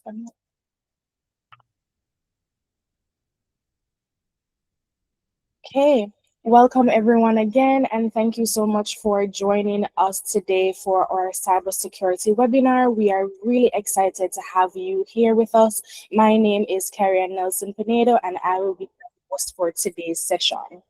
Okay, welcome everyone again, and thank you so much for joining us today for our cybersecurity webinar. We are really excited to have you here with us. My name is Carrie Nelson Pinedo, and I will be the host for today's session.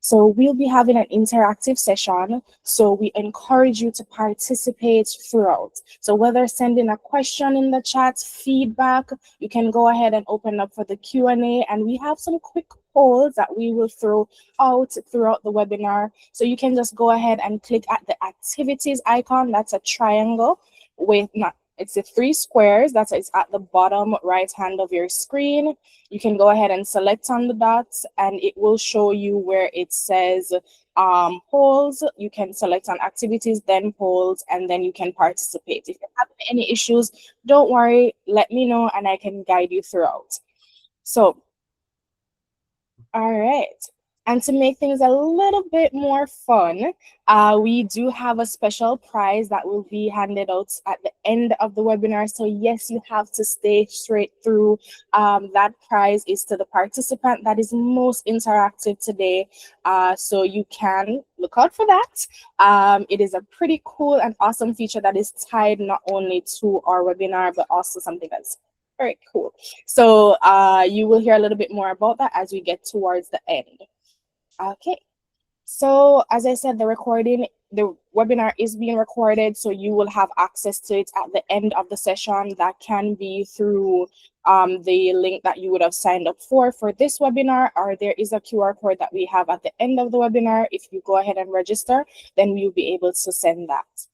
So we'll be having an interactive session, so we encourage you to participate throughout. So whether sending a question in the chat, feedback, you can go ahead and open up for the Q&A, and we have some quick polls that we will throw out throughout the webinar. So you can just go ahead and click at the activities icon. That's a triangle with it's the 3 squares that is at the bottom right hand of your screen. You can go ahead and select on the dots, and it will show you where it says polls. You can select on activities, then polls, and then you can participate. If you have any issues, don't worry, let me know and I can guide you throughout. So, all right. And to make things a little bit more fun, we do have a special prize that will be handed out at the end of the webinar. So yes, you have to stay straight through. That prize is to the participant that is most interactive today. So you can look out for that. It is a pretty cool and awesome feature that is tied not only to our webinar, but also something that's very cool. So you will hear a little bit more about that as we get towards the end. Okay, so as I said, the webinar is being recorded, so you will have access to it at the end of the session. That can be through the link that you would have signed up for this webinar, or there is a QR code that we have at the end of the webinar. If you go ahead and register, then we'll be able to send that.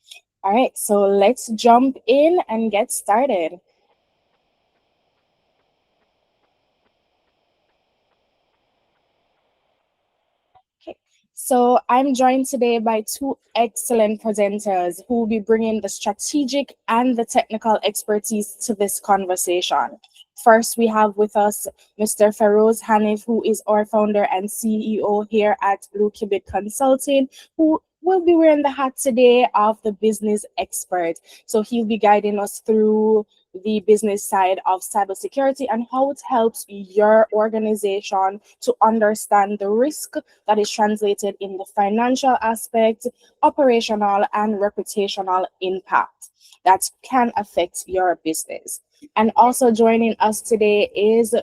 All right, so let's jump in and get started. So I'm joined today by 2 excellent presenters who will be bringing the strategic and the technical expertise to this conversation. First, we have with us Mr. Feroz Hanif, who is our founder and CEO here at Qubit Consulting, who will be wearing the hat today of the business expert. So he'll be guiding us through the business side of cybersecurity and how it helps your organization to understand the risk that is translated in the financial aspect, operational, and reputational impact that can affect your business. And also joining us today is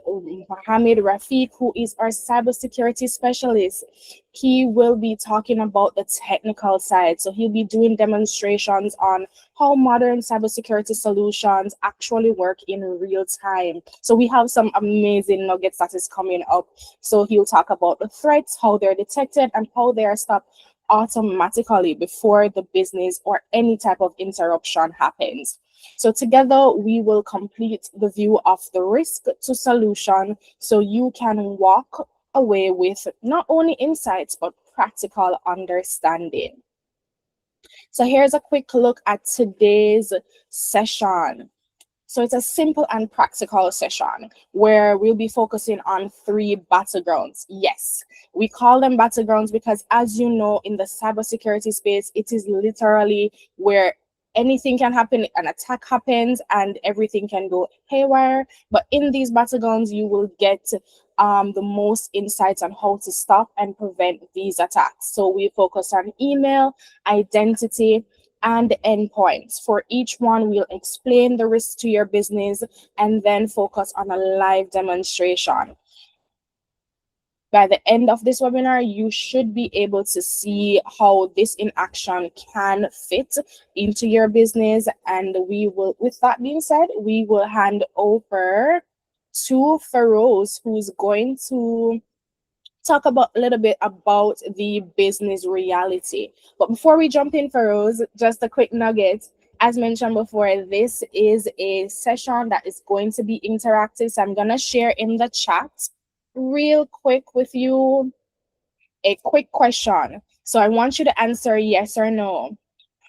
Mohammed Rafiq, who is our cybersecurity specialist. He will be talking about the technical side. So he'll be doing demonstrations on how modern cybersecurity solutions actually work in real time. So we have some amazing nuggets that is coming up. So he'll talk about the threats, how they're detected, and how they are stopped automatically before the business or any type of interruption happens. So together we will complete the view of the risk to solution, so you can walk away with not only insights but practical understanding. So here's a quick look at today's session. So it's a simple and practical session where we'll be focusing on 3 battlegrounds. Yes, we call them battlegrounds because, as you know, in the cybersecurity space, it is literally where anything can happen, an attack happens, and everything can go haywire. But in these battlegrounds, you will get the most insights on how to stop and prevent these attacks. So we focus on email, identity, and endpoints. For each one, we'll explain the risks to your business and then focus on a live demonstration. By the end of this webinar, you should be able to see how this in action can fit into your business. And we will, with that being said, we will hand over to Feroz, who's going to talk about a little bit about the business reality. But before we jump in, Feroz, just a quick nugget. As mentioned before, this is a session that is going to be interactive. So I'm going to share in the chat real quick with you a quick question. So I want you to answer yes or no.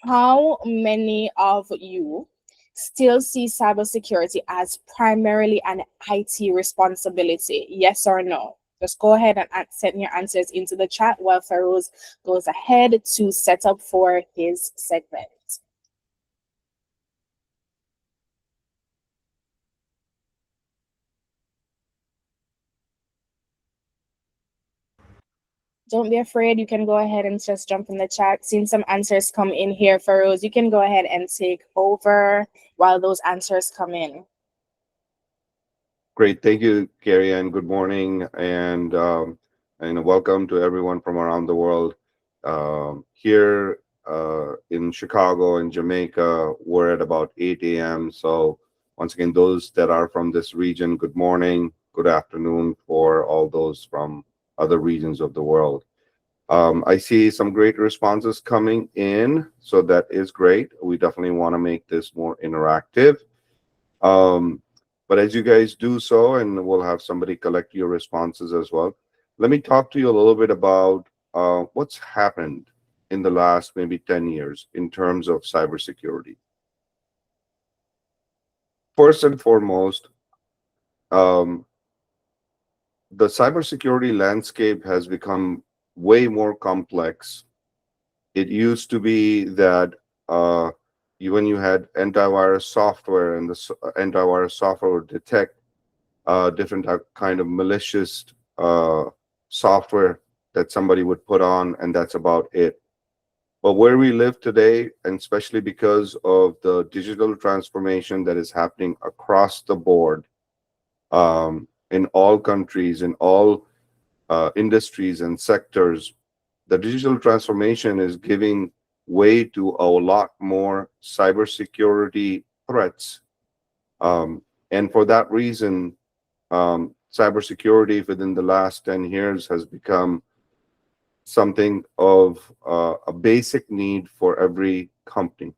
How many of you still see cybersecurity as primarily an IT responsibility? Yes or no? Just go ahead and send your answers into the chat while Feroz goes ahead to set up for his segment. Don't be afraid. You can go ahead and just jump in the chat. Seeing some answers come in here, Feroz. You can go ahead and take over while those answers come in. Great. Thank you, Carrie, and good morning, and welcome to everyone from around the world. Here in Chicago and Jamaica, we're at about 8 a.m. So once again, those that are from this region, good morning, good afternoon for all those from other regions of the world. I see some great responses coming in, so that is great. We definitely want to make this more interactive. Um, but as you guys do so, and we'll have somebody collect your responses as well, let me talk to you a little bit about what's happened in the last maybe 10 years in terms of cybersecurity. First and foremost, um, the cybersecurity landscape has become way more complex. It used to be that when you had antivirus software, and the antivirus software would detect different kind of malicious uh, software that somebody would put on, and that's about it. But where we live today, and especially because of the digital transformation that is happening across the board, in all countries, in all industries and sectors, the digital transformation is giving way to a lot more cybersecurity threats. And for that reason, cybersecurity within the last 10 years has become something of a basic need for every company.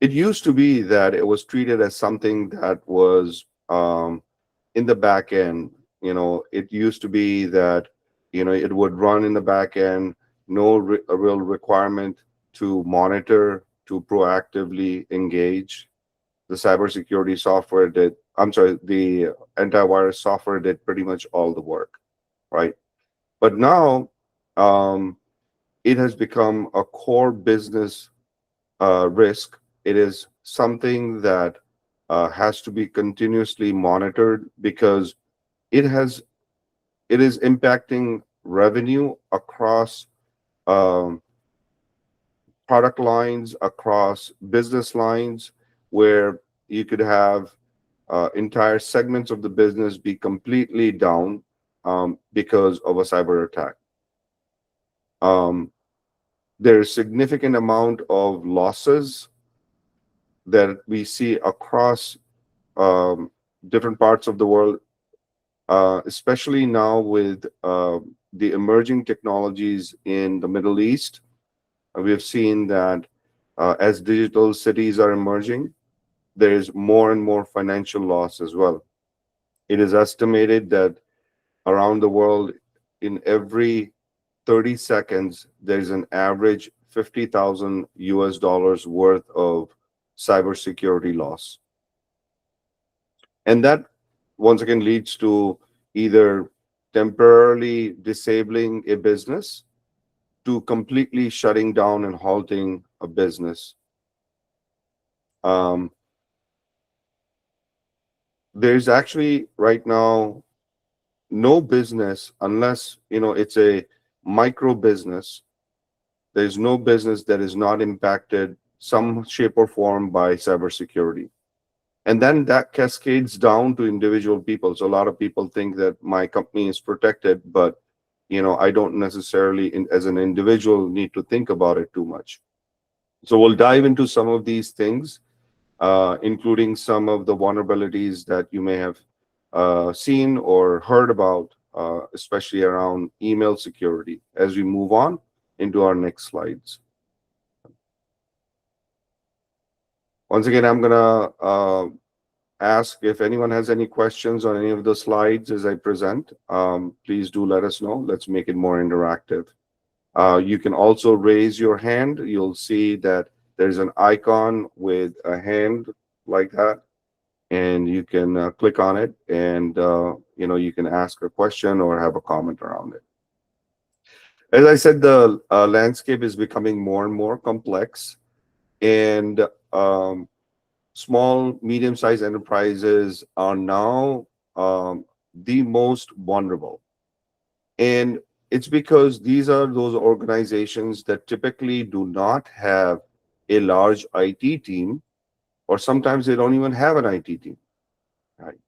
It used to be that it was treated as something that was in the back end. It used to be that, it would run in the back end, no a real requirement to monitor, to proactively engage. The cybersecurity software did, I'm sorry, the antivirus software did pretty much all the work, right? But now um, it has become a core business risk. It is something that has to be continuously monitored because it has it is impacting revenue across um, product lines, across business lines, where you could have entire segments of the business be completely down because of a cyber attack. Um, there's significant amount of losses that we see across um, different parts of the world, especially now with the emerging technologies in the Middle East. We have seen that as digital cities are emerging, there is more and more financial loss as well. It is estimated that around the world, in every 30 seconds, there's an average 50,000 US dollars worth of cybersecurity loss. And that once again leads to either temporarily disabling a business to completely shutting down and halting a business. Um, there's actually right now no business unless it's a micro business. There's no business that is not impacted some shape or form by cybersecurity. And then that cascades down to individual people. So a lot of people think that my company is protected, but I don't necessarily, as an individual, need to think about it too much. So we'll dive into some of these things, including some of the vulnerabilities that you may have seen or heard about, especially around email security, as we move on into our next slides. Once again, I'm going to ask if anyone has any questions on any of the slides as I present. Please do let us know. Let's make it more interactive. You can also raise your hand. You'll see that there's an icon with a hand like that, and you can click on it, and you can ask a question or have a comment around it. As I said, the landscape is becoming more and more complex, and um, small, medium-sized enterprises are now the most vulnerable. And it's because these are those organizations that typically do not have a large IT team, or sometimes they don't even have an IT team. Right.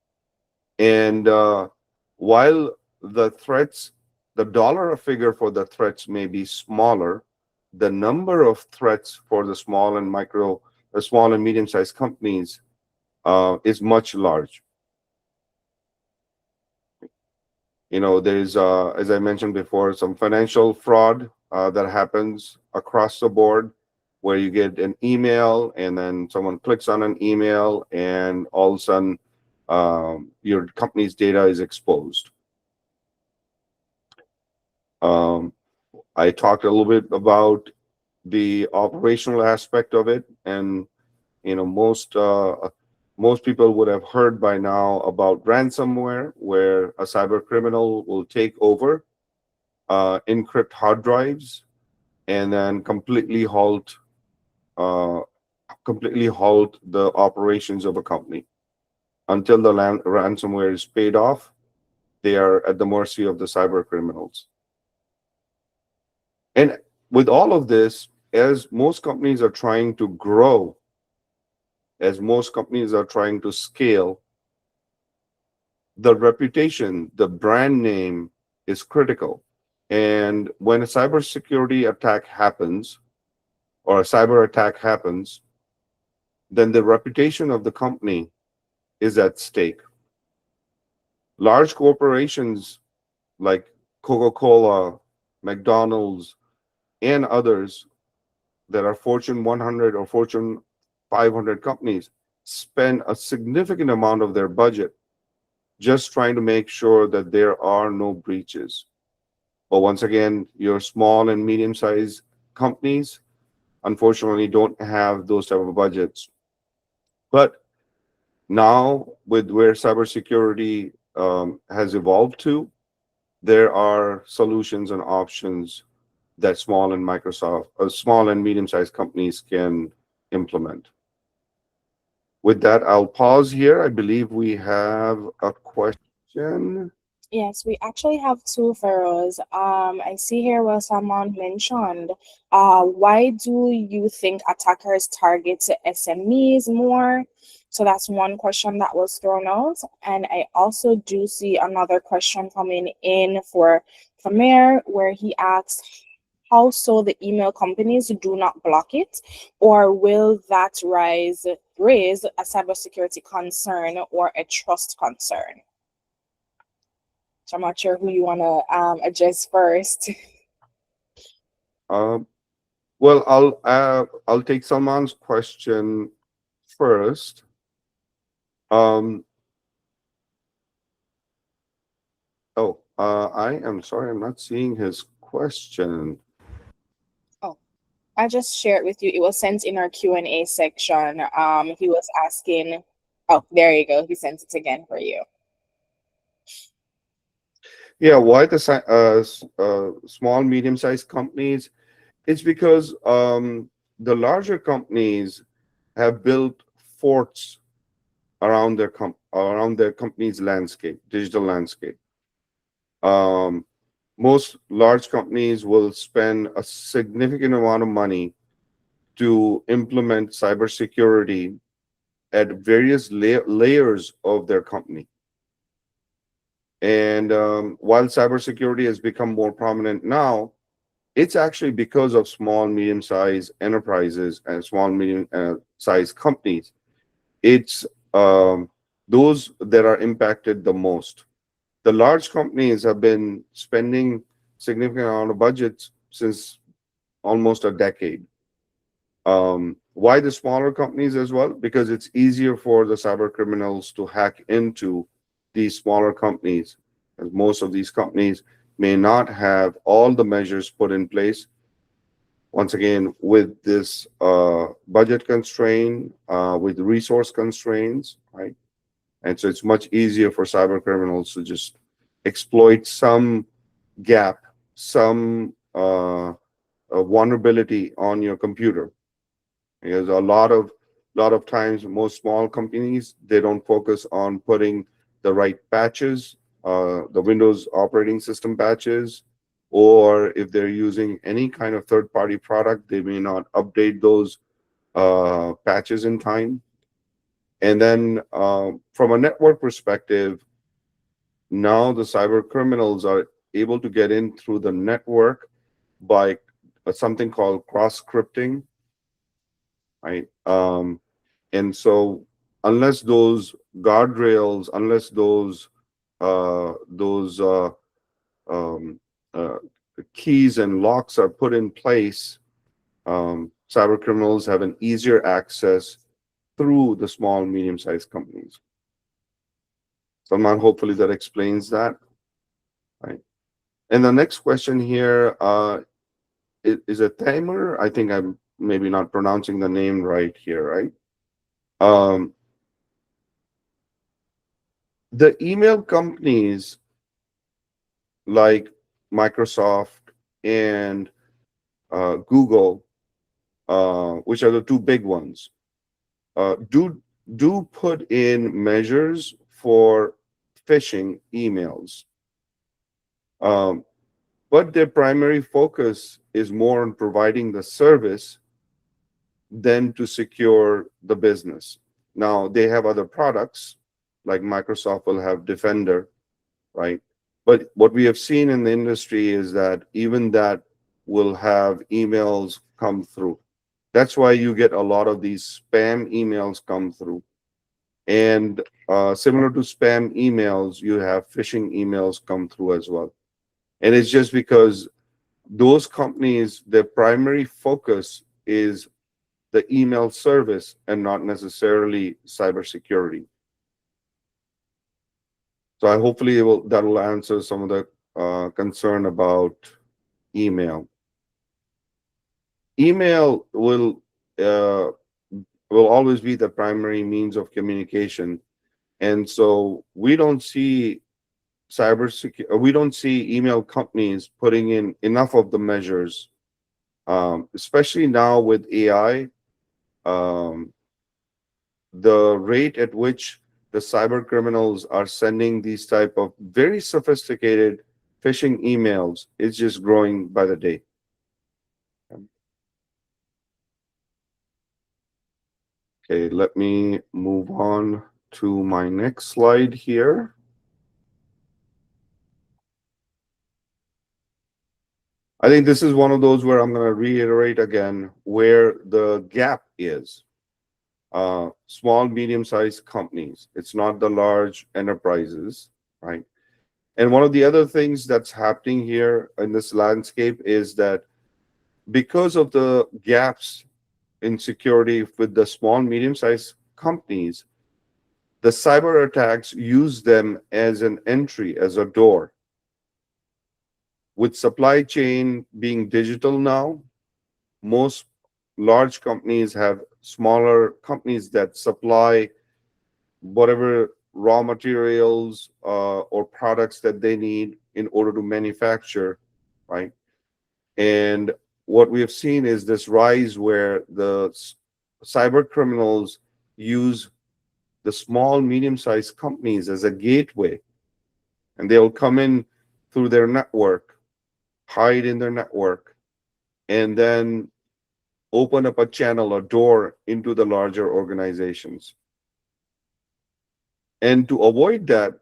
And while the threats, the dollar figure for the threats may be smaller, the number of threats for the small and medium-sized companies is much large. There's, as I mentioned before, some financial fraud that happens across the board, where you get an email and then someone clicks on an email and all of a sudden your company's data is exposed. Um, I talked a little bit about the operational aspect of it, and most people would have heard by now about ransomware, where a cyber criminal will take over, encrypt hard drives, and then uh, completely halt the operations of a company until the ransomware is paid off. They are at the mercy of the cyber criminals. And with all of this, as most companies are trying to grow, as most companies are trying to scale, the reputation, the brand name is critical. And when a cybersecurity attack happens, or a cyber attack happens, then the reputation of the company is at stake. Large corporations like Coca-Cola, McDonald's, and others that are Fortune 100 or Fortune 500 companies spend a significant amount of their budget just trying to make sure that there are no breaches. But once again, your small and medium-sized companies unfortunately don't have those type of budgets. But now, with where cybersecurity has evolved to, there are solutions and options that small and medium-sized companies can implement. With that, I'll pause here. I believe we have a question. Yes, we actually have two pharaohs. I see here where someone mentioned, why do you think attackers target SMEs more? So that's one question that was thrown out. And I also do see another question coming in for Famer, where he asks, how so the email companies do not block it, or will that raise a cybersecurity concern or a trust concern? So I'm not sure who you want to address first. Um, well, I'll take Salman's question first. Um, I am sorry, I'm not seeing his question. Oh, I just shared with you. It was sent in our Q&A section. He was asking. Oh, there you go. He sent it again for you. Yeah, why small, medium-sized companies? It's because the larger companies have built forts around their company's landscape, digital landscape. Um, Most large companies will spend a significant amount of money to implement cybersecurity at various layers of their company. And while cybersecurity has become more prominent now, it's actually because of small, medium-sized enterprises and small, medium-sized companies. It's those that are impacted the most. The large companies have been spending significant amount of budgets since almost a decade. Why the smaller companies as well? Because it's easier for the cyber criminals to hack into these smaller companies, as most of these companies may not have all the measures put in place. Once again, with this budget constraint, with resource constraints, right? And so it's much easier for cyber criminals to just exploit some gap, some vulnerability on your computer. Because a lot of times, most small companies, they don't focus on putting the right patches, the Windows operating system patches, or if they're using any kind of third-party product, they may not update those patches in time. And then from a network perspective, now the cyber criminals are able to get in through the network by something called cross scripting, right? And so unless those guardrails, unless those um, uh, keys and locks are put in place, cyber criminals have an easier access through the small, medium-sized companies. Salman, hopefully that explains that, right? And the next question here is a Tamer. I think I'm maybe not pronouncing the name right here, right? Um, the email companies like Microsoft and Google, which are the two big ones, do put in measures for phishing emails. Um, but their primary focus is more on providing the service than to secure the business. Now, they have other products, like Microsoft will have Defender, right? But what we have seen in the industry is that even that will have emails come through. That's why you get a lot of these spam emails come through. And similar to spam emails, you have phishing emails come through as well. And it's just because those companies, their primary focus is the email service and not necessarily cybersecurity. So I hopefully that will answer some of the concern about email. Email uh, will always be the primary means of communication, and so we don't see we don't see email companies putting in enough of the measures, especially now with AI. Um, the rate at which the cyber criminals are sending these type of very sophisticated phishing emails is just growing by the day. Okay, let me move on to my next slide here. I think this is one of those where I'm going to reiterate again where the gap is. Small, medium-sized companies. It's not the large enterprises, right? And one of the other things that's happening here in this landscape is that because of the gaps in security with the small, medium-sized companies, the cyber attacks use them as an entry, as a door. With supply chain being digital now, most large companies have smaller companies that supply whatever raw materials or products that they need in order to manufacture, right? And what we have seen is this rise where the cyber criminals use the small, medium-sized companies as a gateway, and they'll come in through their network, hide in their network, and then open up a channel, a door into the larger organizations. And to avoid that,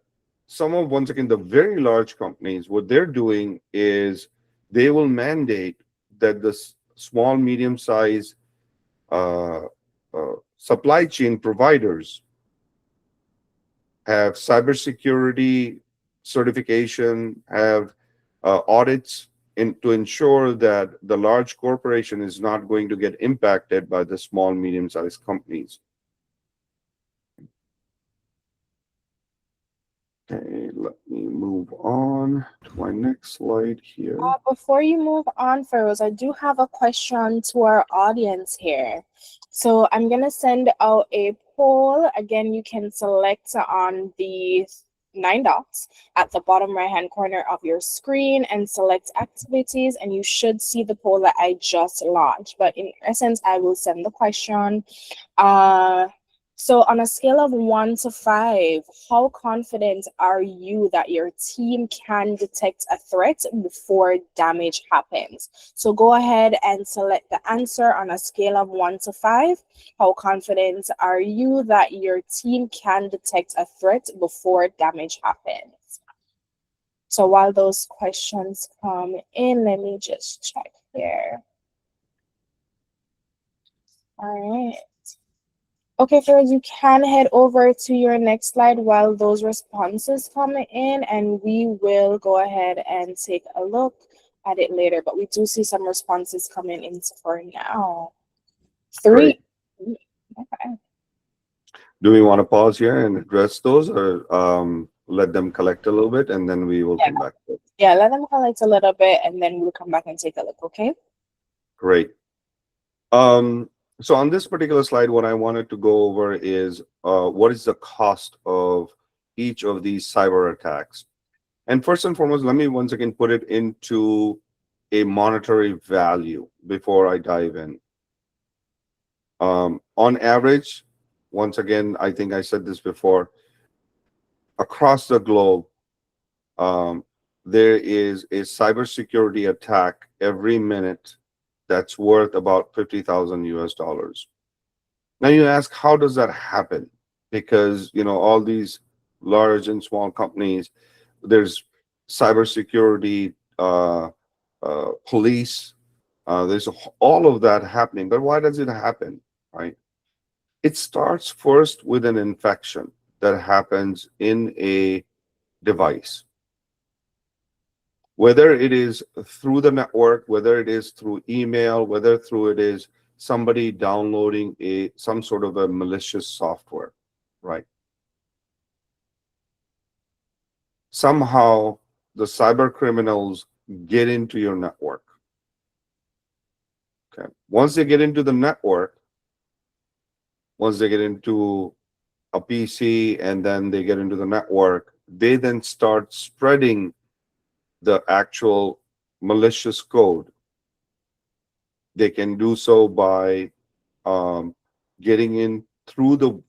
once again, the very large companies, what they're doing is they will mandate that the small, medium-sized uh, supply chain providers have cybersecurity certification, have audits to ensure that the large corporation is not going to get impacted by the small, medium-sized companies. Okay, let me move on to my next slide here. Before you move on, Feroz, I do have a question to our audience here. So I'm going to send out a poll. Again, you can select on the 9 dots at the bottom right-hand corner of your screen and select activities, and you should see the poll that I just launched. But in essence, I will send the question. So, on a scale of 1 to 5, how confident are you that your team can detect a threat before damage happens? So, go ahead and select the answer on a scale of 1 to 5. How confident are you that your team can detect a threat before damage happens? So, while those questions come in, let me just check here. All right. Okay, Feroz, you can head over to your next slide while those responses come in, and we will go ahead and take a look at it later. But we do see some responses coming in for now. Great. Three. Okay. Do we want to pause here and address those, or let them collect a little bit and then we will Yeah, come back to it? yeah, let them collect a little bit and then we'll come back and take a look, okay? Great. Um, so on this particular slide, what I wanted to go over is what is the cost of each of these cyber attacks. And first and foremost, let me once again put it into a monetary value before I dive in. On average, once again, I think I said this before, across the globe, um, there is a cybersecurity attack every minute that's worth about 50,000 US dollars. Now you ask, how does that happen? Because all these large and small companies, there's cybersecurity, police, there's all of that happening. But why does it happen, right? It starts first with an infection that happens in a device, whether it is through the network, whether it is through email, whether through it is somebody downloading some sort of a malicious software, right? Somehow the cyber criminals get into your network. Okay. Once they get into the network, once they get into a PC and then they get into the network, they then start spreading the actual malicious code. They can do so by um, getting in through the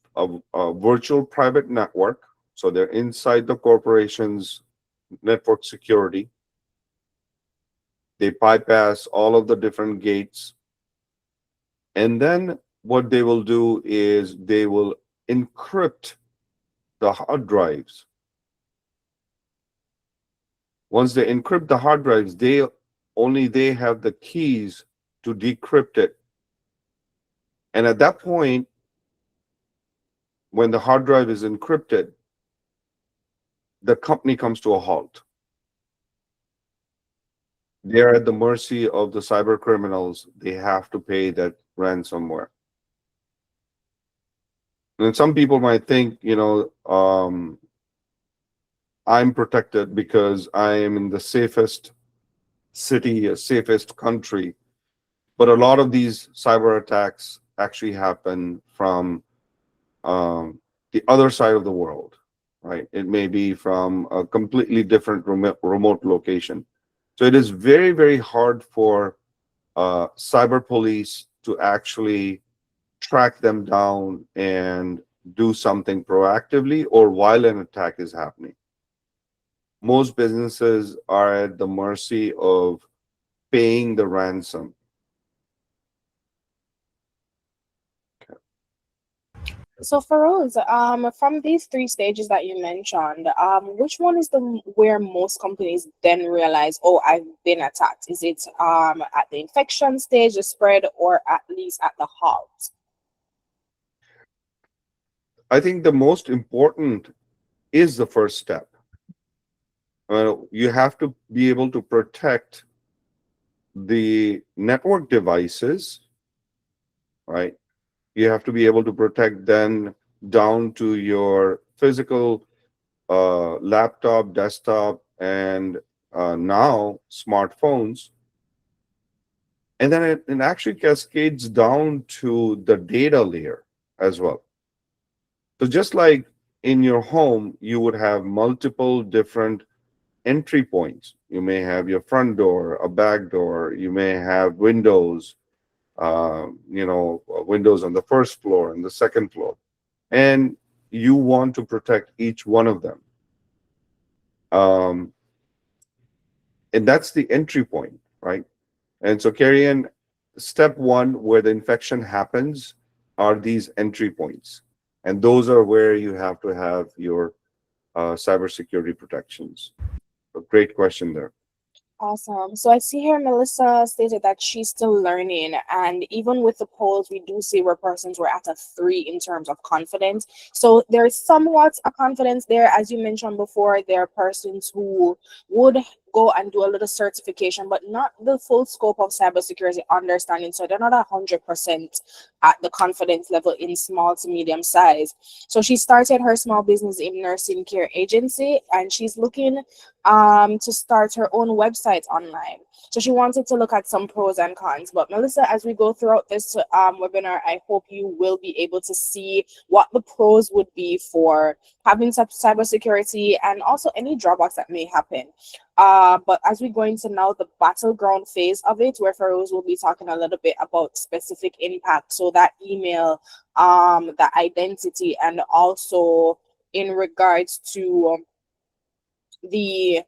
virtual private network. So they're inside the corporation's network security. They bypass all of the different gates. And then what they will do is they will encrypt the hard drives. Once they encrypt the hard drives, they have the keys to decrypt it. And at that point, when the hard drive is encrypted, the company comes to a halt. They're at the mercy of the cyber criminals. They have to pay that ransomware. And some people might think, I'm protected because I am in the safest city, safest country. But a lot of these cyber attacks actually happen from the other side of the world, right? It may be from a completely different remote location. So it is very, very hard for cyber police to actually track them down and do something proactively or while an attack is happening. Most businesses are at the mercy of paying the ransom. So Feroz, from these three stages that you mentioned, which one is the where most companies then realize, oh, I've been attacked? Is it at the infection stage, the spread, or at least at the halt? I think the most important is the first step. You have to be able to protect the network devices, right? You have to be able to protect them down to your physical laptop, desktop, and now smartphones. And then it actually cascades down to the data layer as well. So just like in your home, you would have multiple different entry points. You may have your front door, a back door, you may have windows, windows on the first floor and the second floor. and you want to protect each one of them. Um, and that's the entry point, right? And so, Carrion, step one, where the infection happens, are these entry points. And those are where you have to have your cybersecurity protections. So great question there. Awesome. So I see here Melissa stated that she's still learning, and even with the polls, we do see where persons were at a 3 in terms of confidence. So there's somewhat a confidence there, as you mentioned before. There are persons who would go and do a little certification, but not the full scope of cybersecurity understanding. So they're not 100% at the confidence level in small to medium size. So she started her small business in nursing care agency, and she's looking to start her own website online. So she wanted to look at some pros and cons. But Melissa, as we go throughout this webinar, I hope you will be able to see what the pros would be for having cybersecurity and also any drawbacks that may happen. But as we go into now the battleground phase of it, where Feroz will be talking a little bit about specific impact, so that email, the identity, and also in regards to the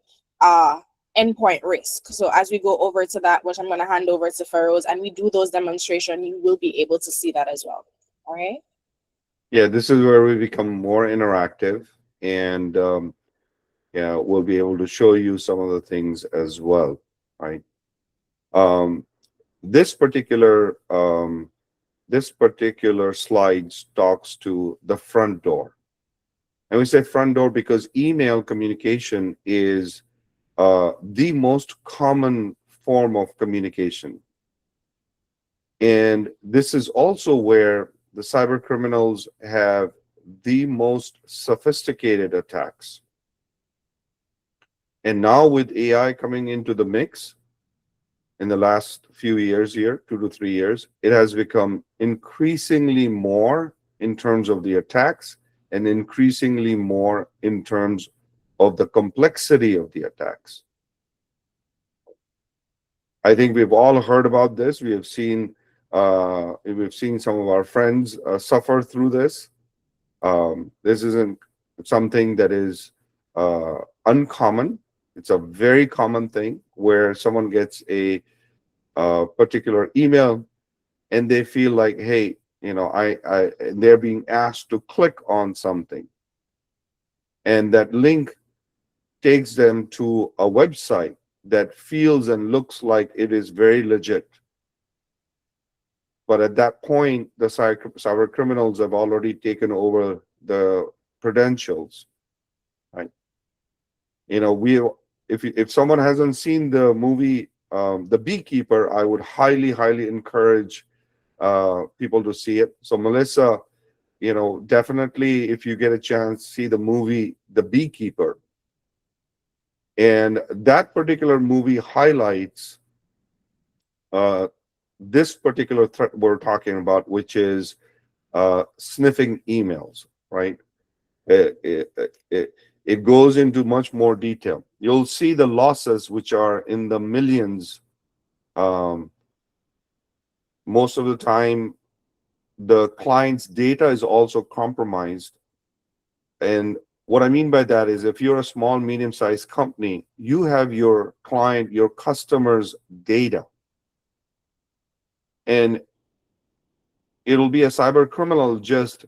endpoint risk. So as we go over to that, which I'm going to hand over to Feroz, and we do those demonstration, you will be able to see that as well. All right. Yeah, this is where we become more interactive, and yeah, we'll be able to show you some of the things as well, right? Um, this particular this particular slide talks to the front door, and we say front door because email communication is the most common form of communication. And this is also where the cyber criminals have the most sophisticated attacks. And now with AI coming into the mix in the last few years here, 2 to 3 years, it has become increasingly more in terms of the attacks and increasingly more in terms of the complexity of the attacks. I think we've all heard about this. We've seen some of our friends suffer through this. This isn't something that is uncommon. It's a very common thing where someone gets a particular email and they feel like, hey, they're being asked to click on something, and that link takes them to a website that feels and looks like it is very legit. But at that point, the cyber criminals have already taken over the credentials, right? We if someone hasn't seen the movie The Beekeeper, I would highly encourage people to see it. So Melissa, definitely if you get a chance, see the movie The Beekeeper. And that particular movie highlights uh, this particular threat we're talking about, which is sniffing emails, right? It goes into much more detail. You'll see the losses, which are in the millions. Um, Most of the time, the client's data is also compromised. And what I mean by that is if you're a small, medium-sized company, you have your client, your customers' data. And it'll be a cyber criminal just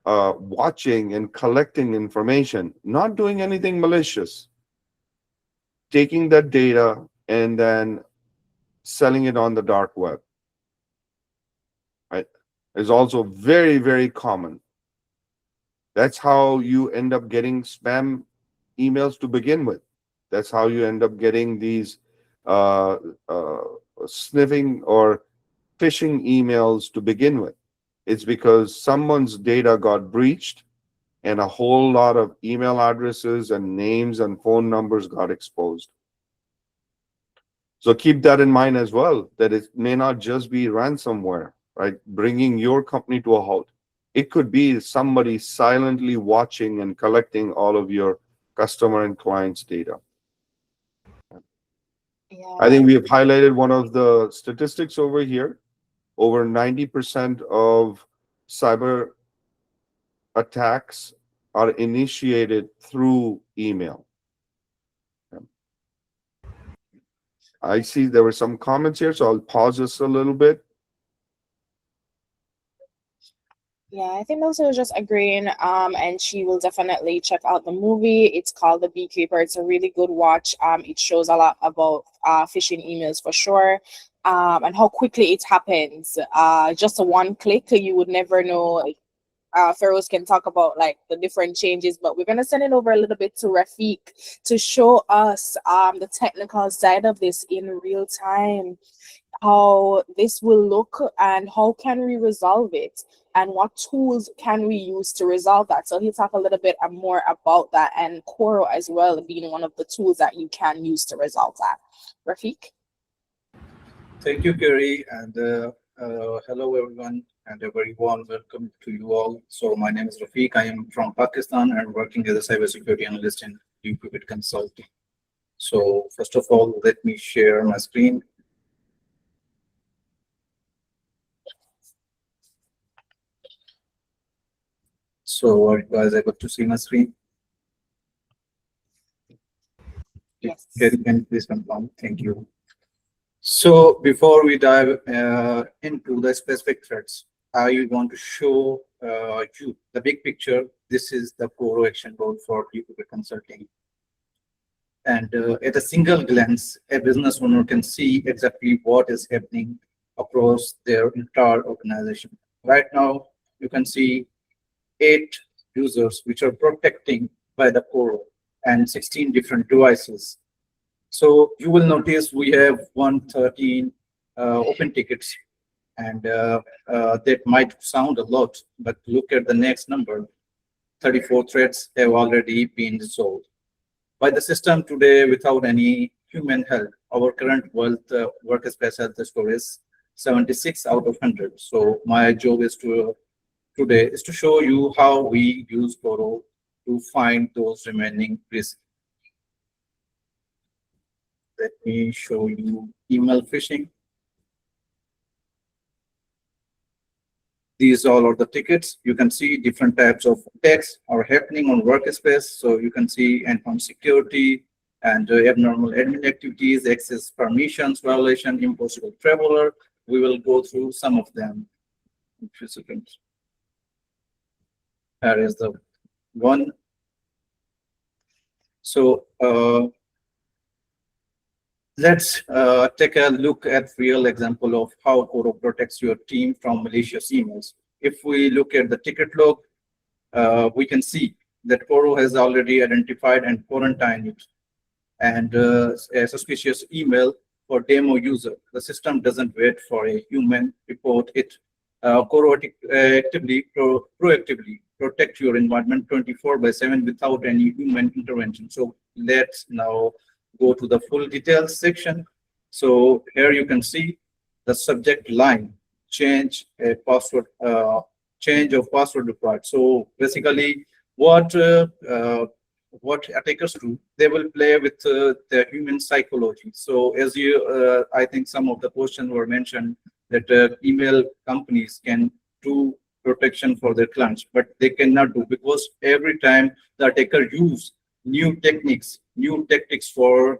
watching and collecting information, not doing anything malicious, taking that data and then selling it on the dark web, right? Is also very common. That's how you end up getting spam emails to begin with. That's how you end up getting these uh, uh, sniffing or phishing emails to begin with. It's because someone's data got breached and a whole lot of email addresses and names and phone numbers got exposed. So keep that in mind as well, that it may not just be ransomware, right? Bringing your company to a halt. It could be somebody silently watching and collecting all of your customer and clients' data. I Yeah. think we have highlighted one of the statistics over here. Over 90% of cyber attacks are initiated through email. I see there were some comments here, so I'll pause this a little bit. Yeah, I think Melissa was just agreeing, and she will definitely check out the movie. It's called The Beekeeper. It's a really good watch. It shows a lot about phishing emails for sure, and how quickly it happens. Just a one click, you would never know. Feroz can talk about like the different changes, but we're gonna send it over a little bit to Rafiq to show us the technical side of this in real time, how this will look and how can we resolve it and what tools can we use to resolve that. So he'll talk a little bit more about that, and Coro as well being one of the tools that you can use to resolve that. Rafiq? Thank you, Kerry, and hello, everyone, and a very warm welcome to you all. So my name is Rafiq. I am from Pakistan and working as a cybersecurity analyst in Qubit Consulting. So first of all, let me share my screen. So are you guys able to see my screen? Yes. Kerry, can you please confirm? Thank you. So before we dive into the specific threats, I want to show you the big picture. This is the core action board for Qubit Consulting. And at a single glance, a business owner can see exactly what is happening across their entire organization. Right now, you can see 8 users which are protecting by the core and 16 different devices. So you will notice we have 113 open tickets, and that might sound a lot, but look at the next number. 34 threats have already been resolved by the system today without any human help. Our current workspace health score is 76 out of 100. So my job is today is to show you how we use Coro to find those remaining risks. Let me show you email phishing. These all are the tickets. You can see different types of attacks are happening on workspace. So you can see endpoint security and abnormal admin activities, access permissions violation, impossible traveler. We will go through some of them in a few seconds. Here is the one. So let's take a look at real example of how Coro protects your team from malicious emails. If we look at the ticket log, we can see that Coro has already identified and quarantined it. And a suspicious email for demo user. The system doesn't wait for a human report it. Coro actively, proactively protect your environment 24/7 without any human intervention. So let's now go to the full details section. So here you can see the subject line, change a password, change of password required. So basically what attackers do, they will play with the human psychology. So as you, I think some of the questions were mentioned that email companies can do protection for their clients, but they cannot do, because every time the attacker use new tactics for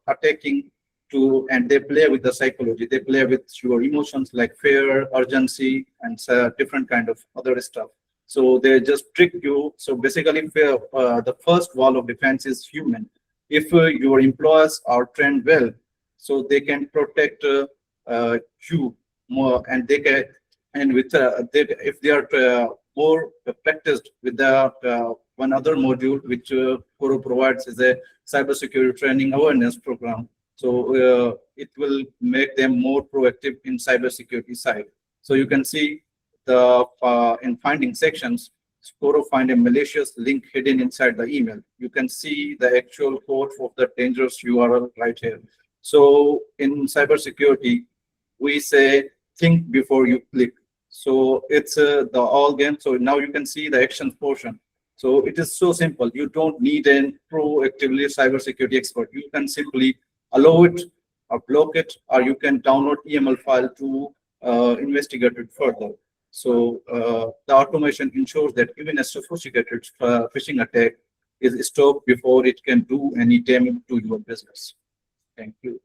attacking to, and they play with the psychology, they play with your emotions like fear, urgency, and different kind of other stuff. So they just trick you. So basically, the first wall of defense is human. If your employees are trained well, so they can protect you more, and they can, and with if they are more practiced with the one other module which Coro provides is a cybersecurity training awareness program. So it will make them more proactive in cybersecurity side. So you can see the in finding sections, Coro find a malicious link hidden inside the email. You can see the actual code of the dangerous URL right here. So in cybersecurity, we say think before you click. So it's the all game. So now you can see the action portion. So it is so simple. You don't need a proactively cybersecurity expert. You can simply allow it or block it, or you can download EML file to investigate it further. So the automation ensures that even a sophisticated phishing attack is stopped before it can do any damage to your business. Thank you.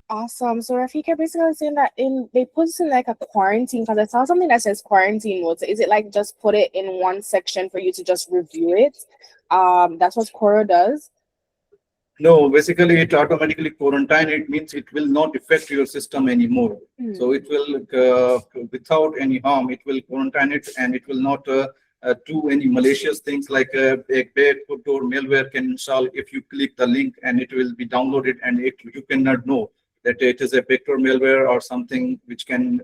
Awesome. So Rafika basically saying that they put it in like a quarantine, because I saw something that says quarantine mode. So is it like just put it in one section for you to just review it? That's what Coro does. No, basically it automatically quarantine. It means it will not affect your system anymore. So it will, without any harm, it will quarantine it, and it will not do any malicious things like a backdoor malware can install if you click the link, and it will be downloaded, and you cannot know that it is a backdoor malware or something which can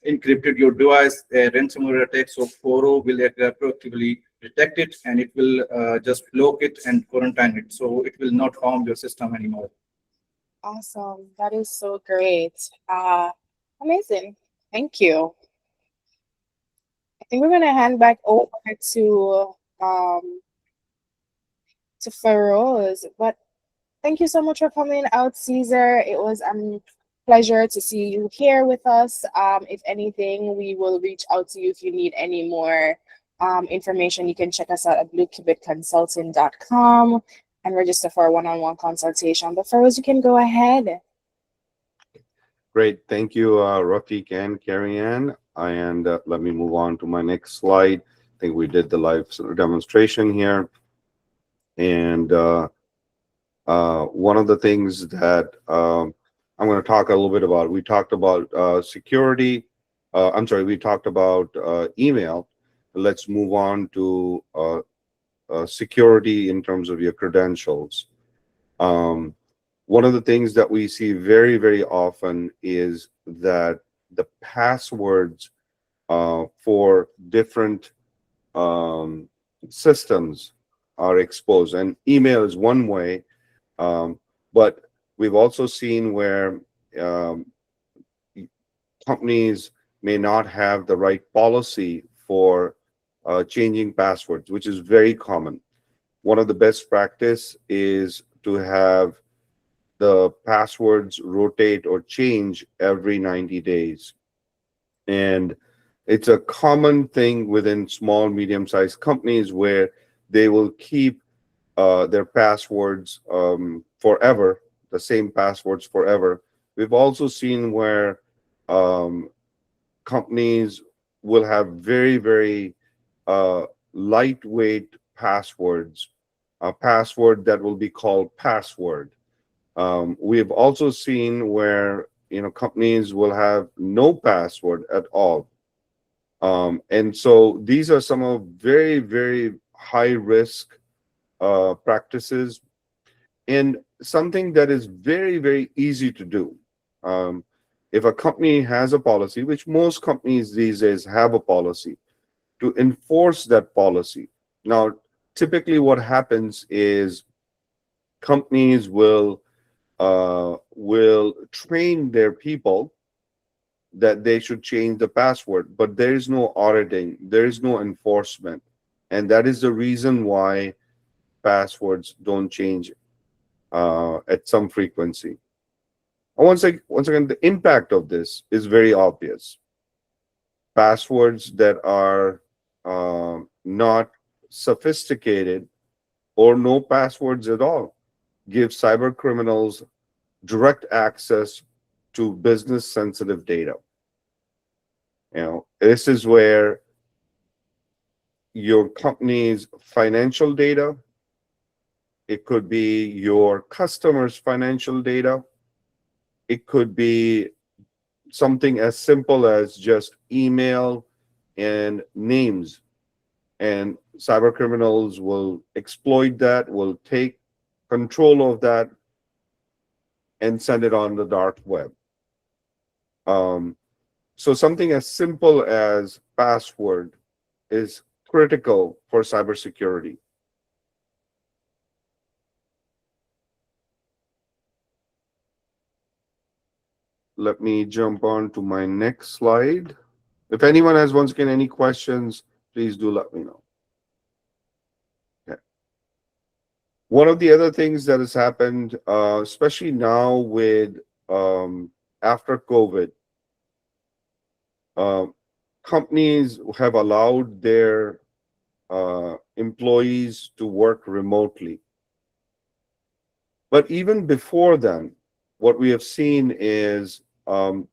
encrypted your device, a ransomware attack. So Foro will proactively detect it, and it will just block it and quarantine it. So it will not harm your system anymore. Awesome. That is so great. Amazing. Thank you. I think we're gonna hand back over to Feroz. But thank you so much for coming out, Caesar. It was a pleasure to see you here with us. If anything, we will reach out to you if you need any more information. You can check us out at bluequbitconsulting.com and register for a one-on-one consultation. But Feroz, you can go ahead. Great. Thank you, Rafiq and Carrie Ann. And let me move on to my next slide. I think we did the live demonstration here. And one of the things that I'm going to talk a little bit about, we talked about security. I'm sorry, we talked about email. Let's move on to security in terms of your credentials. One of the things that we see very, very often is that the passwords for different systems are exposed, and email is one way, but we've also seen where companies may not have the right policy for changing passwords, which is very common. One of the best practice is to have the passwords rotate or change every 90 days. And it's a common thing within small, medium-sized companies where they will keep their passwords forever, the same passwords forever. We've also seen where companies will have very, very lightweight passwords, a password that will be called password. We've also seen where companies will have no password at all. And so these are some of very, very high risk practices, and something that is very, very easy to do. If a company has a policy, which most companies these days have a policy, to enforce that policy. Now, typically what happens is companies will train their people that they should change the password, but there is no auditing, there is no enforcement. And that is the reason why passwords don't change at some frequency. And once again, the impact of this is very obvious. Passwords that are not sophisticated or no passwords at all give cyber criminals direct access to business sensitive data. This is where your company's financial data, it could be your customers' financial data, it could be something as simple as just email and names. And cyber criminals will exploit that, will take control of that, and send it on the dark web. So something as simple as password is critical for cybersecurity. Let me jump on to my next slide. If anyone has once again any questions, please do let me know. Okay. One of the other things that has happened, especially now with after COVID, uh, companies have allowed their employees to work remotely. But even before then, what we have seen is a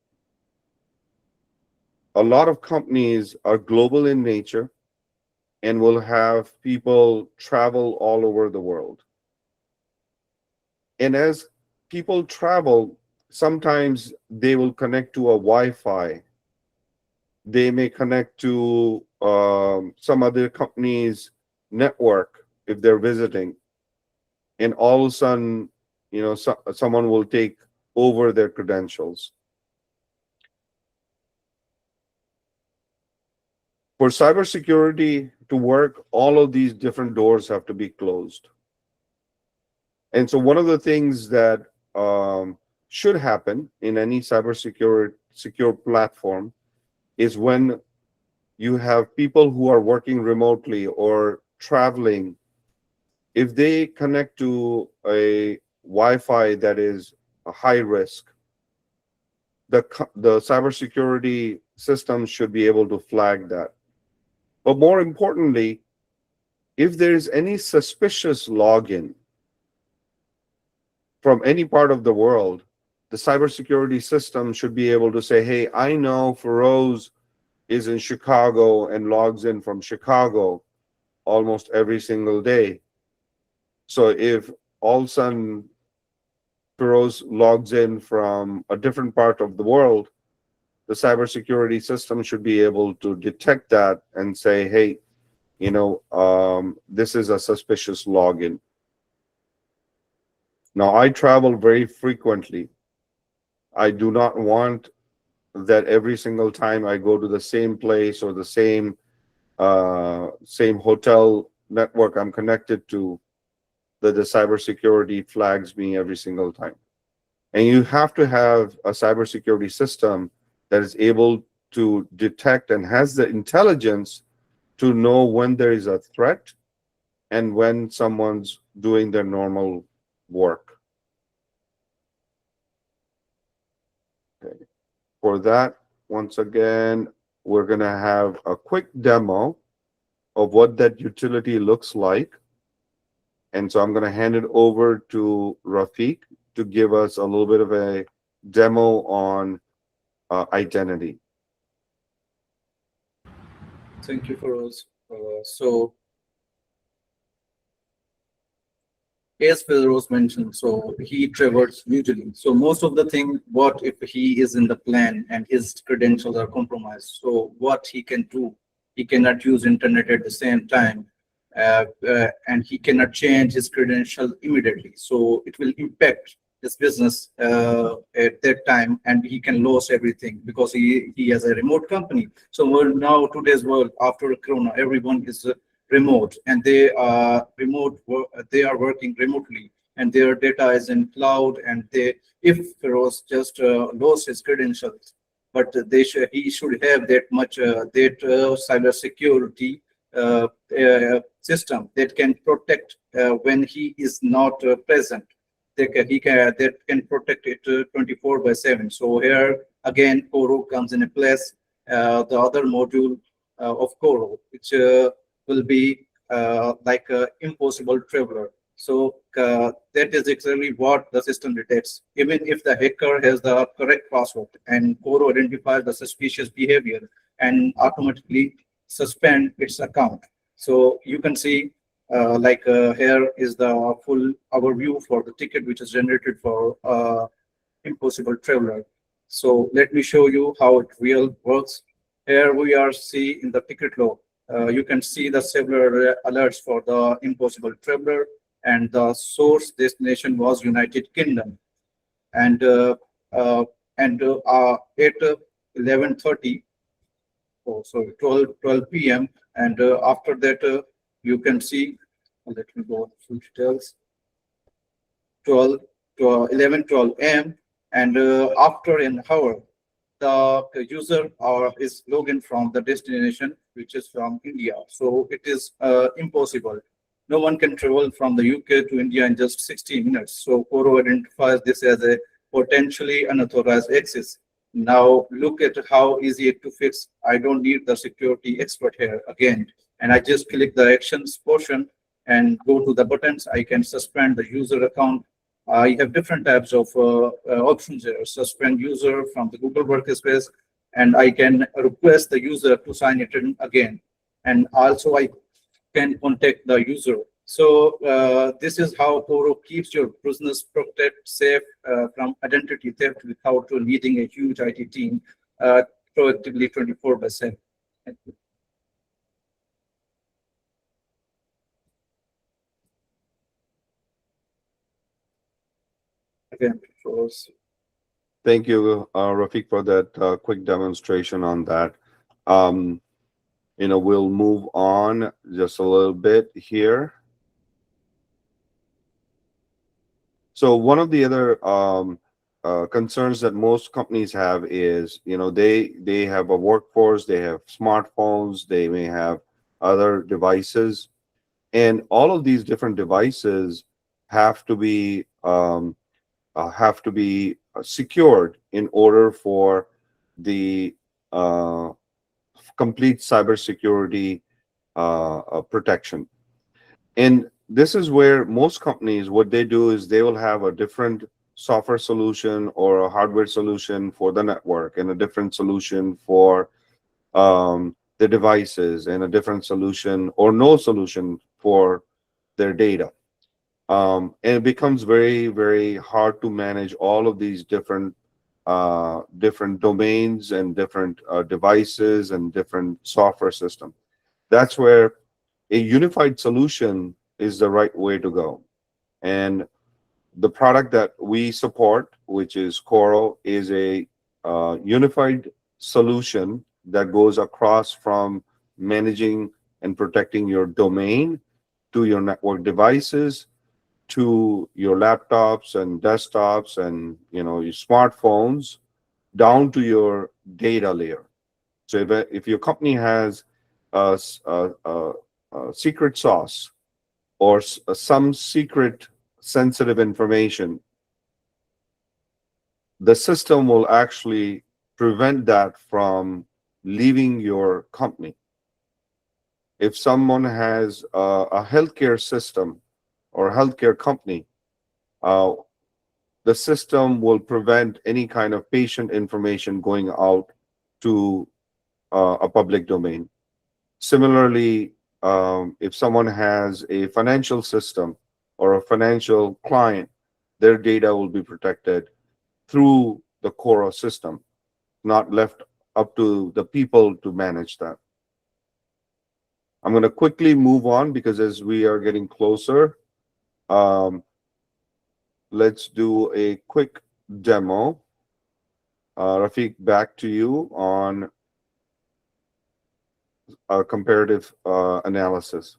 lot of companies are global in nature and will have people travel all over the world. And as people travel, sometimes they will connect to a Wi-Fi. They may connect to some other company's network if they're visiting, and all of a sudden, someone will take over their credentials. For cybersecurity to work, all of these different doors have to be closed. And so, one of the things that should happen in any secure platform is when you have people who are working remotely or traveling, if they connect to a Wi-Fi that is a high risk, the cybersecurity system should be able to flag that. But more importantly, if there is any suspicious login from any part of the world, the cybersecurity system should be able to say, hey, I know Feroz is in Chicago and logs in from Chicago almost every single day. So if all of a sudden Feroz logs in from a different part of the world, the cybersecurity system should be able to detect that and say, hey, this is a suspicious login. Now, I travel very frequently. I do not want that every single time I go to the same place or the same hotel network I'm connected to, that the cybersecurity flags me every single time. And you have to have a cybersecurity system that is able to detect and has the intelligence to know when there is a threat and when someone's doing their normal work. Okay. For that, once again, we're going to have a quick demo of what that utility looks like. And so I'm going to hand it over to Rafiq to give us a little bit of a demo on identity. Thank you, Feroz. So, as Feroz mentioned, so he travels usually. So most of the thing, what if he is in the plan and his credentials are compromised? So what he can do, he cannot use internet at the same time, and he cannot change his credential immediately. So it will impact his business at that time, and he can lose everything because he has a remote company. So now today's world after Corona, everyone is remote, and they are they are working remotely, and their data is in cloud. And they, if Feroz just lost his credentials, but he should have that much cyber security system that can protect when he is not present. That can protect it 24/7. So here again, Coro comes in a place. The other module of Coro, which will be like a impossible traveler. So that is exactly what the system detects. Even if the hacker has the correct password, and Coro identifies the suspicious behavior and automatically suspend its account. So you can see here is the full overview for the ticket which is generated for impossible traveler. So let me show you how it real works. Here we are see in the ticket log. You can see the several alerts for the impossible traveler, and the source destination was United Kingdom. And at 11:30, oh sorry, 12 p.m. And after that, you can see. Let me go through details. 12 to 11:12 a.m. and after an hour, the user is logged from the destination, which is from India. So it is impossible. No one can travel from the UK to India in just 60 minutes. So Coro identifies this as a potentially unauthorized access. Now look at how easy it to fix. I don't need the security expert here again. And I just click the actions portion and go to the buttons. I can suspend the user account. I have different types of options here. Suspend user from the Google Workspace, and I can request the user to sign it in again. And also I can contact the user. So this is how Toro keeps your business protected, safe from identity theft without needing a huge IT team proactively 24/7. Again, Thank you, Rafiq, for that quick demonstration on that. Um, we'll move on just a little bit here. So one of the other concerns that most companies have is, they have a workforce, they have smartphones, they may have other devices, and all of these different devices have to be secured in order for the complete cybersecurity protection. And this is where most companies, what they do is they will have a different software solution or a hardware solution for the network, and a different solution for the devices, and a different solution or no solution for their data. And it becomes very, very hard to manage all of these different domains and different devices and different software systems. That's where a unified solution is the right way to go. And the product that we support, which is Coro, is a unified solution that goes across from managing and protecting your domain to your network devices, to your laptops and desktops and your smartphones, down to your data layer. So if your company has a secret sauce or some secret sensitive information, the system will actually prevent that from leaving your company. If someone has a healthcare system or a healthcare company, the system will prevent any kind of patient information going out to a public domain. Similarly, if someone has a financial system or a financial client, their data will be protected through the Coro system, not left up to the people to manage that. I'm going to quickly move on because as we are getting closer, let's do a quick demo. Rafiq, back to you on comparative analysis.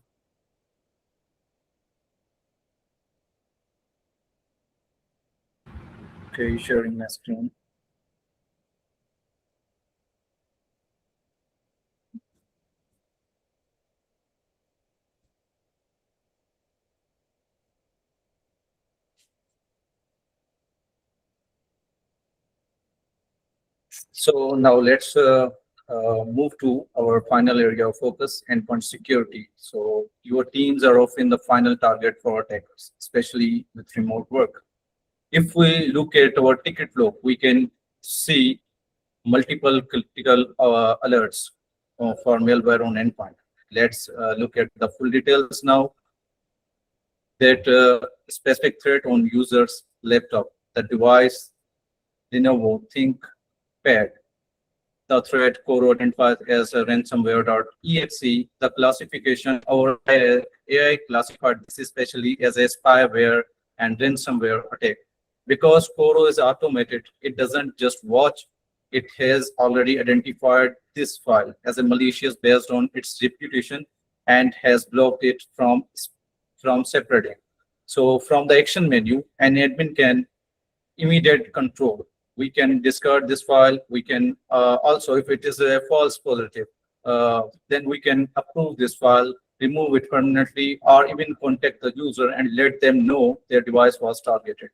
okay, sharing my screen. So now let's move to our final area of focus, endpoint security. So your teams are often the final target for attackers, especially with remote work. If we look at our ticket flow, we can see multiple critical alerts for malware on endpoint. Let's look at the full details now. That specific threat on user's laptop, the device, Lenovo ThinkPad. The threat Coro identifies as a ransomware.exe. The classification, our AI classified this especially as a spyware and ransomware attack. Because Coro is automated, it doesn't just watch, it has already identified this file as a malicious based on its reputation and has blocked it from separating. So from the action menu, an admin can immediate control. We can discard this file. We can also, if it is a false positive, then we can approve this file, remove it permanently, or even contact the user and let them know their device was targeted.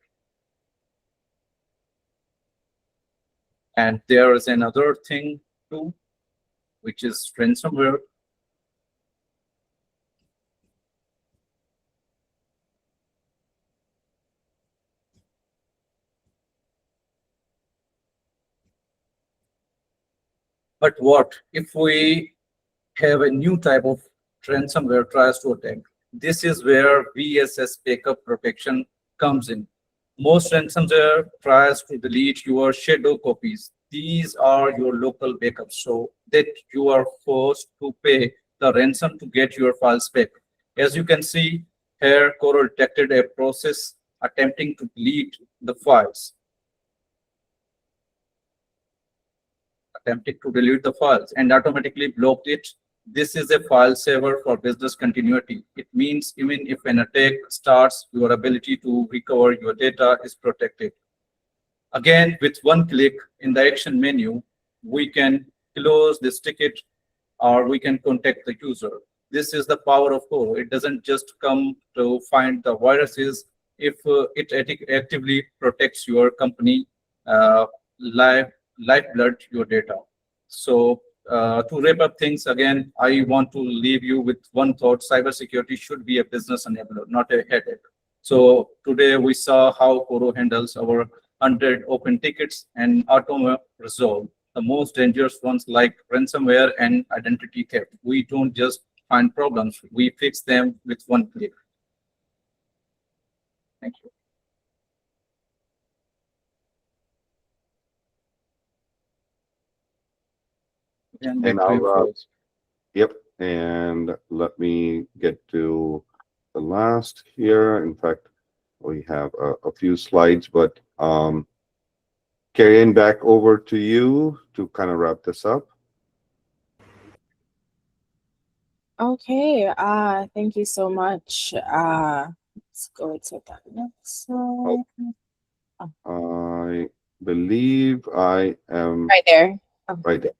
And there is another thing too, which is ransomware. But what if we have a new type of ransomware tries to attack? This is where VSS backup protection comes in. Most ransomware tries to delete your shadow copies. These are your local backups, so that you are forced to pay the ransom to get your files back. As you can see here, Coro detected a process attempting to delete the files. Attempted to delete the files and automatically blocked it. This is a file saver for business continuity. It means even if an attack starts, your ability to recover your data is protected. Again, with one click in the action menu, we can close this ticket or we can contact the user. This is the power of Core. It doesn't just come to find the viruses. If it actively protects your company life, lifeblood, your data. So to wrap up things again, I want to leave you with one thought: cybersecurity should be a business enabler, not a headache. So today we saw how Coro handles our 100 open tickets and auto resolve the most dangerous ones like ransomware and identity theft. We don't just find problems, we fix them with one click. Thank you. And back And to you, I'll, Feroz. yep, and let me get to the last here. In fact, we have a few slides, but carrying back over to you to kind of wrap this up. Okay, thank you so much. Let's go to the next Oh, slide. I believe I am Right there. Oh, right there.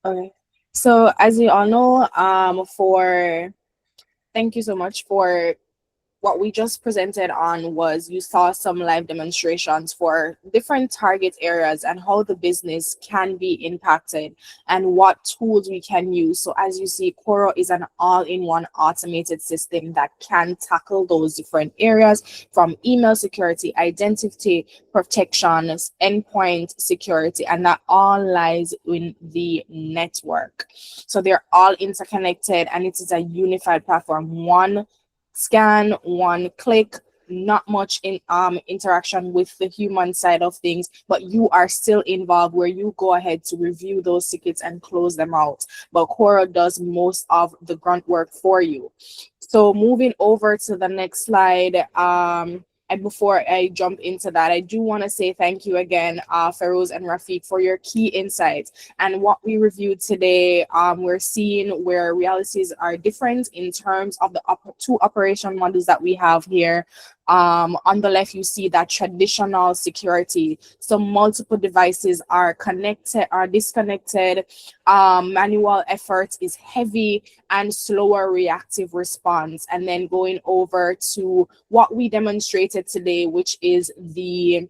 okay. So as you all know, thank you so much for what we just presented on. Was you saw some live demonstrations for different target areas and how the business can be impacted and what tools we can use. So as you see, Coro is an all-in-one automated system that can tackle those different areas, from email security, identity protection, endpoint security, and that all lies in the network. So they're all interconnected and it is a unified platform. One scan, one click, not much in interaction with the human side of things, but you are still involved where you go ahead to review those tickets and close them out. But Quora does most of the grunt work for you. So moving over to the next slide, and before I jump into that, I do want to say thank you again, Feroz and Rafiq, for your key insights. And what we reviewed today, we're seeing where realities are different in terms of the two operation models that we have here. On the left, you see that traditional security. So multiple devices are connected, are disconnected. Manual effort is heavy and slower reactive response. And then going over to what we demonstrated today, which is the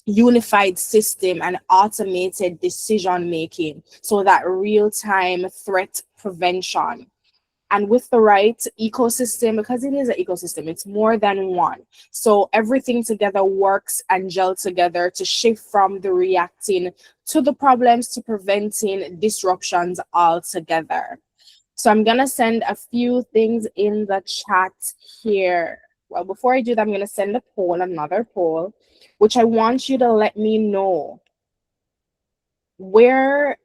unified system and automated decision making, so that real-time threat prevention. And with the right ecosystem, because it is an ecosystem, it's more than one. So everything together works and gel together to shift from the reacting to the problems to preventing disruptions altogether. So I'm gonna send a few things in the chat here. Well, before I do that, I'm gonna send a poll, another poll, which I want you to let me know. Where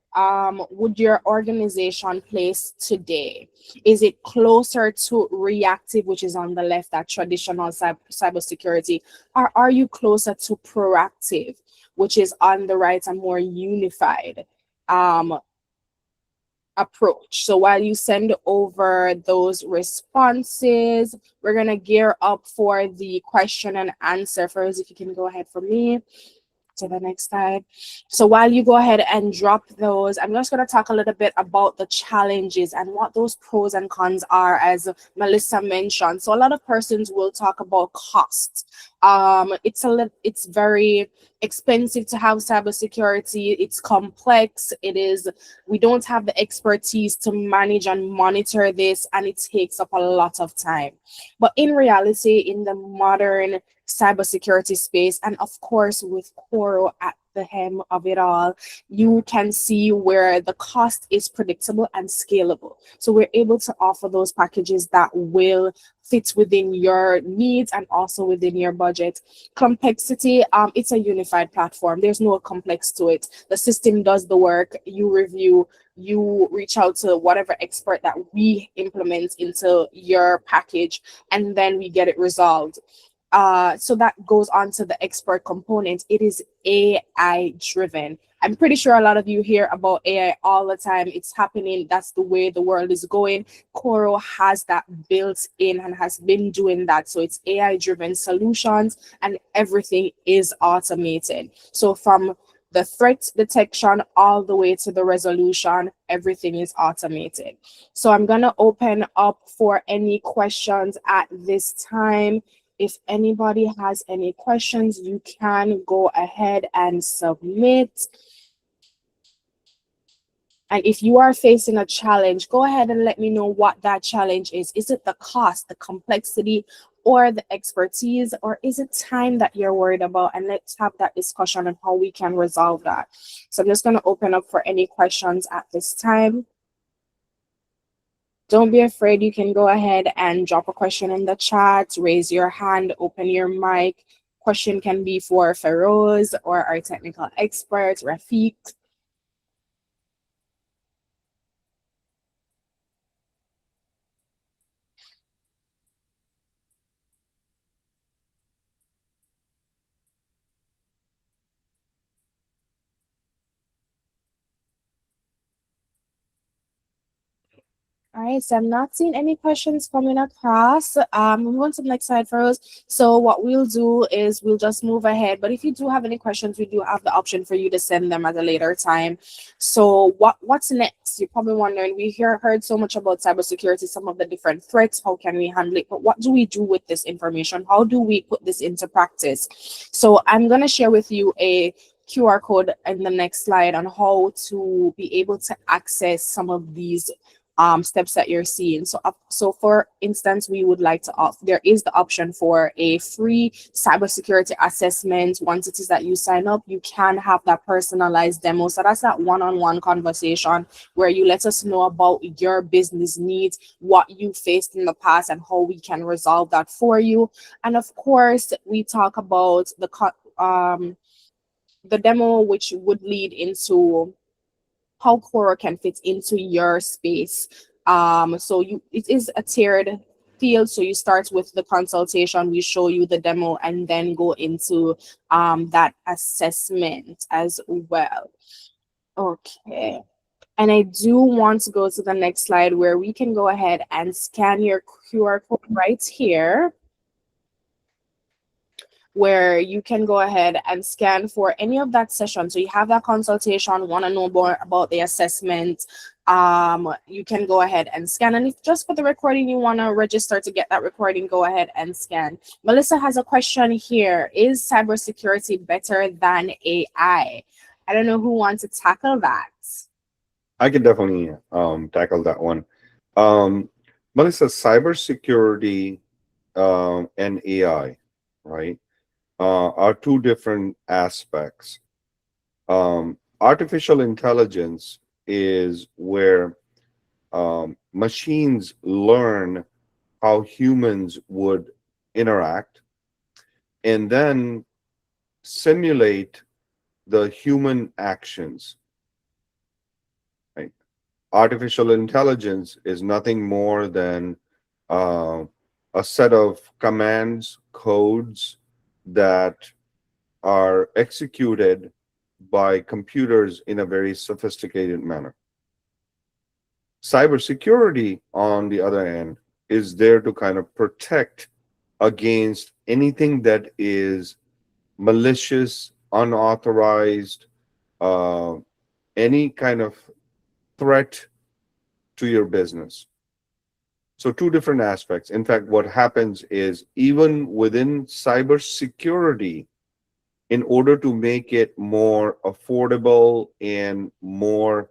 would your organization place today? Is it closer to reactive, which is on the left, that traditional cybersecurity, or are you closer to proactive, which is on the right, a more unified approach? So while you send over those responses, we're gonna gear up for the question and answer. First, if you can go ahead for me. to the next slide. So while you go ahead and drop those, I'm just going to talk a little bit about the challenges and what those pros and cons are, as Melissa mentioned. So a lot of persons will talk about cost. It's very expensive to have cybersecurity. It's complex. We don't have the expertise to manage and monitor this, and it takes up a lot of time. But in reality, in the modern cybersecurity space, and of course with Coro at the hem of it all, you can see where the cost is predictable and scalable. So we're able to offer those packages that will fit within your needs and also within your budget. Complexity, it's a unified platform. There's no complex to it. The system does the work, you review, you reach out to whatever expert that we implement into your package, and then we get it resolved. So that goes on to the expert component. It is AI driven. I'm pretty sure a lot of you hear about AI all the time. It's happening. That's the way the world is going. Coro has that built in and has been doing that. So it's AI driven solutions, and everything is automated. So from the threat detection all the way to the resolution, everything is automated. So I'm going to open up for any questions at this time. If anybody has any questions, you can go ahead and submit. And if you are facing a challenge, go ahead and let me know what that challenge is. Is it the cost, the complexity, or the expertise, or is it time that you're worried about? And let's have that discussion on how we can resolve that. So I'm just going to open up for any questions at this time. Don't be afraid. You can go ahead and drop a question in the chat, raise your hand, open your mic. Question can be for Feroz or our technical expert, Rafiq. All right, so I'm not seeing any questions coming across. Move on to the next slide first. So what we'll do is we'll just move ahead. But if you do have any questions, we do have the option for you to send them at a later time. So what's next? You're probably wondering, we heard so much about cybersecurity, some of the different threats, how can we handle it? But what do we do with this information? How do we put this into practice? So I'm gonna share with you a QR code in the next slide on how to be able to access some of these steps that you're seeing. So for instance, we would like to there is the option for a free cybersecurity assessment. Once it is that you sign up, you can have that personalized demo. So that's that one-on-one conversation where you let us know about your business needs, what you faced in the past, and how we can resolve that for you. And of course, we talk about the demo, which would lead into how Quora can fit into your space. It is a tiered field. So you start with the consultation, we show you the demo, and then go into that assessment as well. Okay. And I do want to go to the next slide where we can go ahead and scan your QR code right here, where you can go ahead and scan for any of that session. So you have that consultation, want to know more about the assessment, you can go ahead and scan. And if just for the recording you want to register to get that recording, go ahead and scan. Melissa has a question here. Is cybersecurity better than AI? I don't know who wants to tackle that. I can definitely tackle that one. Melissa, cybersecurity and AI, right, are two different aspects. Artificial intelligence is where machines learn how humans would interact and then simulate the human actions. Right? Artificial intelligence is nothing more than a set of commands, codes that are executed by computers in a very sophisticated manner. Cybersecurity, on the other hand, is there to kind of protect against anything that is malicious, unauthorized, any kind of threat to your business. So two different aspects. In fact, what happens is even within cybersecurity, in order to make it more affordable and more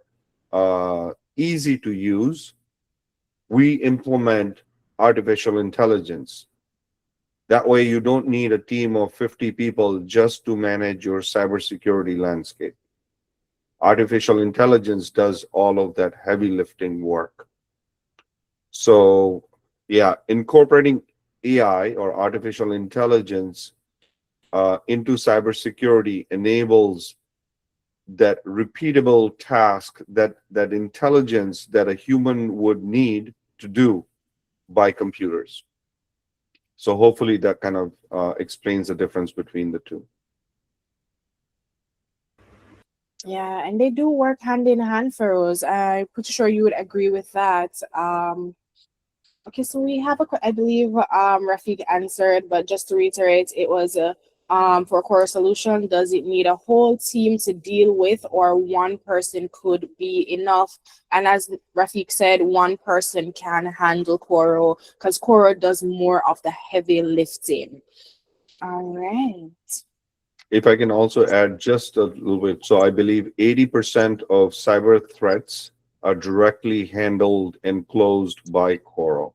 easy to use, we implement artificial intelligence. That way, you don't need a team of 50 people just to manage your cybersecurity landscape. Artificial intelligence does all of that heavy lifting work. So, yeah, incorporating AI or artificial intelligence into cybersecurity enables that repeatable task, that intelligence that a human would need to do by computers. So hopefully that kind of explains the difference between the two. Yeah, and they do work hand in hand, Feroz. I'm pretty sure you would agree with that. Okay, so we have I believe Rafiq answered, but just to reiterate, it was for a core solution, does it need a whole team to deal with, or one person could be enough? And as Rafiq said, one person can handle Coro because Coro does more of the heavy lifting. All right. If I can also add just a little bit, so I believe 80% of cyber threats are directly handled and closed by Coro.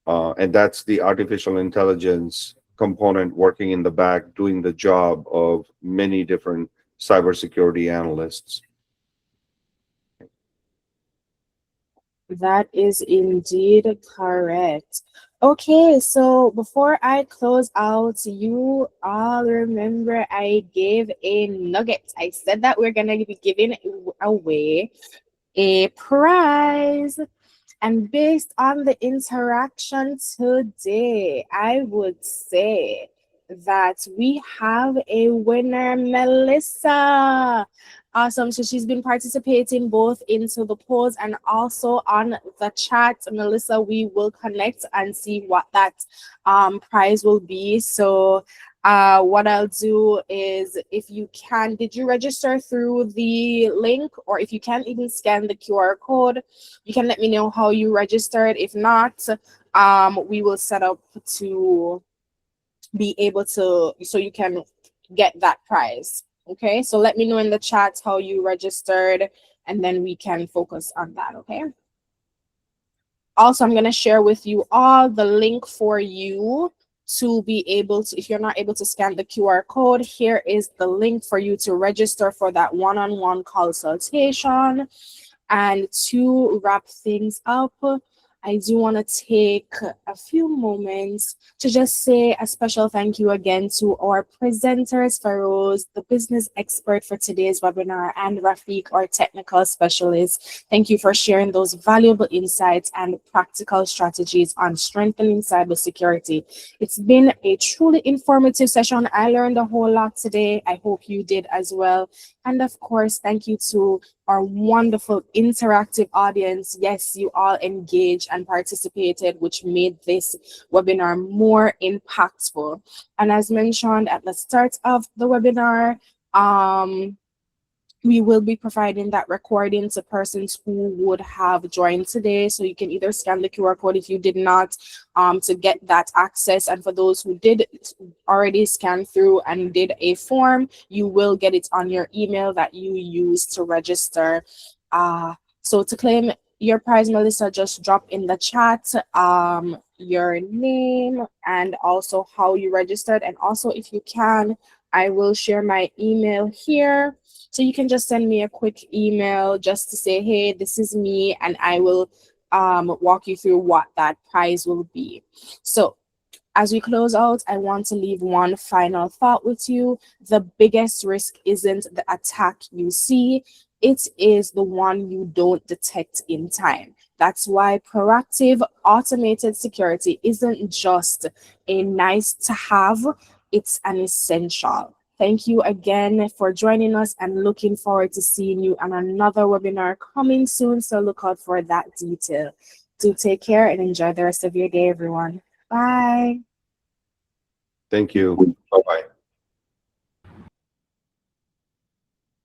And that's the artificial intelligence component working in the back, doing the job of many different cybersecurity analysts. That is indeed correct. Okay, so before I close out, you all remember I gave a nugget. I said that we're gonna be giving away a prize. And based on the interaction today, I would say that we have a winner, Melissa. Awesome. So she's been participating both into the polls and also on the chat. Melissa, we will connect and see what that prize will be. So what I'll do is, if you can, did you register through the link? Or if you can't even scan the QR code, you can let me know how you registered. If not, we will set up to be able to, so you can get that prize. Okay, so let me know in the chat how you registered, and then we can focus on that. Okay. Also, I'm going to share with you all the link for you to be able to, if you're not able to scan the QR code, here is the link for you to register for that one-on-one consultation. And to wrap things up, I do want to take a few moments to just say a special thank you again to our presenters, Feroz, the business expert for today's webinar, and Rafiq, our technical specialist. Thank you for sharing those valuable insights and practical strategies on strengthening cybersecurity. It's been a truly informative session. I learned a whole lot today. I hope you did as well. And of course, thank you to our wonderful interactive audience. Yes, you all engaged and participated, which made this webinar more impactful. And as mentioned at the start of the webinar, we will be providing that recording to persons who would have joined today. So you can either scan the QR code if you did not, to get that access. And for those who did already scan through and did a form, you will get it on your email that you use to register. So to claim your prize, Melissa, just drop in the chat your name and also how you registered. And also, if you can, I will share my email here. So you can just send me a quick email just to say, hey, this is me, and I will walk you through what that prize will be. So as we close out, I want to leave one final thought with you. The biggest risk isn't the attack you see, it is the one you don't detect in time. That's why proactive automated security isn't just a nice to have, it's an essential. Thank you again for joining us, and looking forward to seeing you on another webinar coming soon. So look out for that detail. Do take care and enjoy the rest of your day, everyone. Bye. Thank you.